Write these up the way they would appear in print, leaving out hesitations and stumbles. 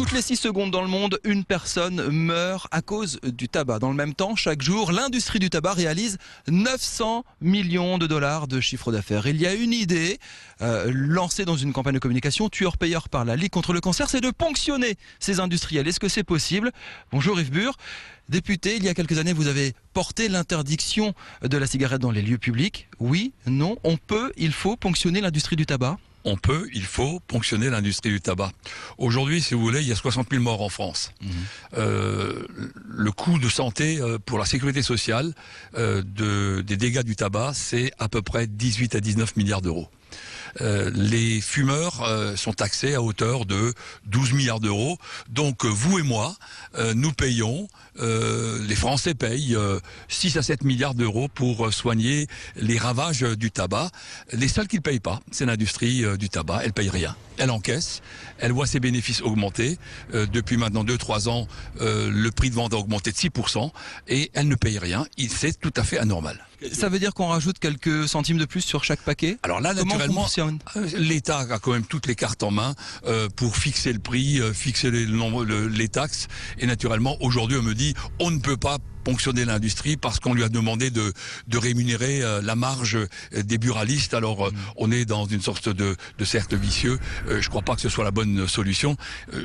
Toutes les 6 secondes dans le monde, une personne meurt à cause du tabac. Dans le même temps, chaque jour, l'industrie du tabac réalise 900 millions de dollars de chiffre d'affaires. Il y a une idée lancée dans une campagne de communication tueur-payeur par la Ligue contre le cancer, c'est de ponctionner ces industriels. Est-ce que c'est possible? Bonjour Yves Bur. Député, il y a quelques années, vous avez porté l'interdiction de la cigarette dans les lieux publics. Oui, non, on peut, il faut ponctionner l'industrie du tabac? On peut, il faut ponctionner l'industrie du tabac. Aujourd'hui, si vous voulez, il y a 60 000 morts en France. Le coût de santé pour la sécurité sociale des dégâts du tabac, c'est à peu près 18 à 19 milliards d'euros. Les fumeurs sont taxés à hauteur de 12 milliards d'euros. Donc vous et moi, nous payons, les Français payent 6 à 7 milliards d'euros pour soigner les ravages du tabac. Les seuls qui ne payent pas, c'est l'industrie du tabac. Elle ne paye rien. Elle encaisse, elle voit ses bénéfices augmenter. Depuis maintenant 2-3 ans, le prix de vente a augmenté de 6% et elle ne paye rien. C'est tout à fait anormal. Ça veut dire qu'on rajoute quelques centimes de plus sur chaque paquet? Alors là, comment naturellement, l'État a quand même toutes les cartes en main pour fixer le prix, fixer les taxes. Et naturellement, aujourd'hui, on me dit, on ne peut pas ponctionner l'industrie parce qu'on lui a demandé de rémunérer la marge des buralistes. Alors on est dans une sorte de cercle vicieux. Je ne crois pas que ce soit la bonne solution.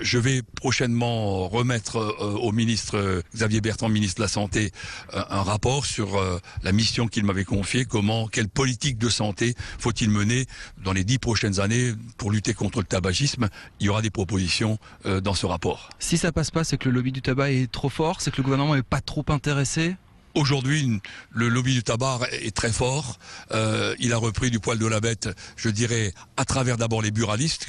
Je vais prochainement remettre au ministre Xavier Bertrand, ministre de la Santé, un rapport sur la mission qu'il m'avait confiée. Quelle politique de santé faut-il mener dans les 10 prochaines années pour lutter contre le tabagisme? Il y aura des propositions dans ce rapport. Si ça passe pas, c'est que le lobby du tabac est trop fort, c'est que le gouvernement n'est pas trop intéressé? Aujourd'hui, le lobby du tabac est très fort. Il a repris du poil de la bête, je dirais, à travers d'abord les buralistes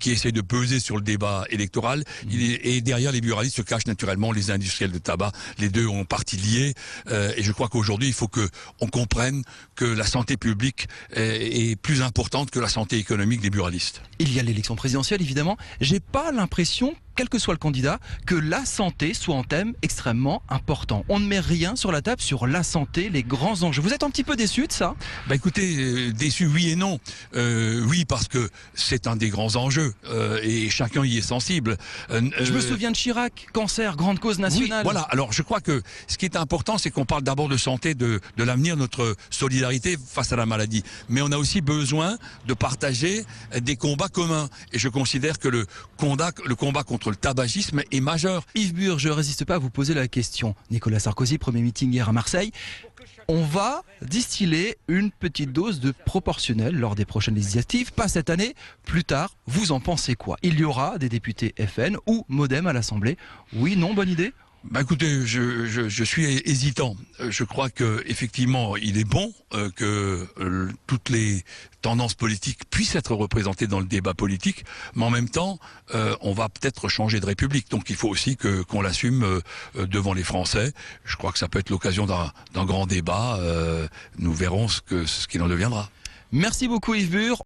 qui essaient de peser sur le débat électoral. Et derrière les buralistes se cachent naturellement les industriels de tabac. Les deux ont partie liée. Et je crois qu'aujourd'hui, il faut qu'on comprenne que la santé publique est plus importante que la santé économique des buralistes. Il y a l'élection présidentielle, évidemment. J'ai pas l'impression, quel que soit le candidat, que la santé soit un thème extrêmement important. On ne met rien sur la table sur la santé, les grands enjeux. Vous êtes un petit peu déçu de ça? Bah écoutez, déçu oui et non. Oui, parce que c'est un des grands enjeux et chacun y est sensible. Je me souviens de Chirac, cancer, grande cause nationale. Oui, voilà. Alors je crois que ce qui est important, c'est qu'on parle d'abord de santé, de l'avenir, notre solidarité face à la maladie. Mais on a aussi besoin de partager des combats communs. Et je considère que le combat contre le tabagisme est majeur. Yves Bur, je ne résiste pas à vous poser la question. Nicolas Sarkozy, premier meeting hier à Marseille. On va distiller une petite dose de proportionnel lors des prochaines législatives. Pas cette année, plus tard. Vous en pensez quoi? Il y aura des députés FN ou Modem à l'Assemblée. Oui, non, bonne idée? Bah écoutez, je suis hésitant. Je crois que effectivement, il est bon que toutes les tendances politiques puissent être représentées dans le débat politique, mais en même temps, on va peut-être changer de République. Donc il faut aussi qu'on l'assume devant les Français. Je crois que ça peut être l'occasion d'un grand débat. Nous verrons ce qu'il en deviendra. Merci beaucoup Yves Bur.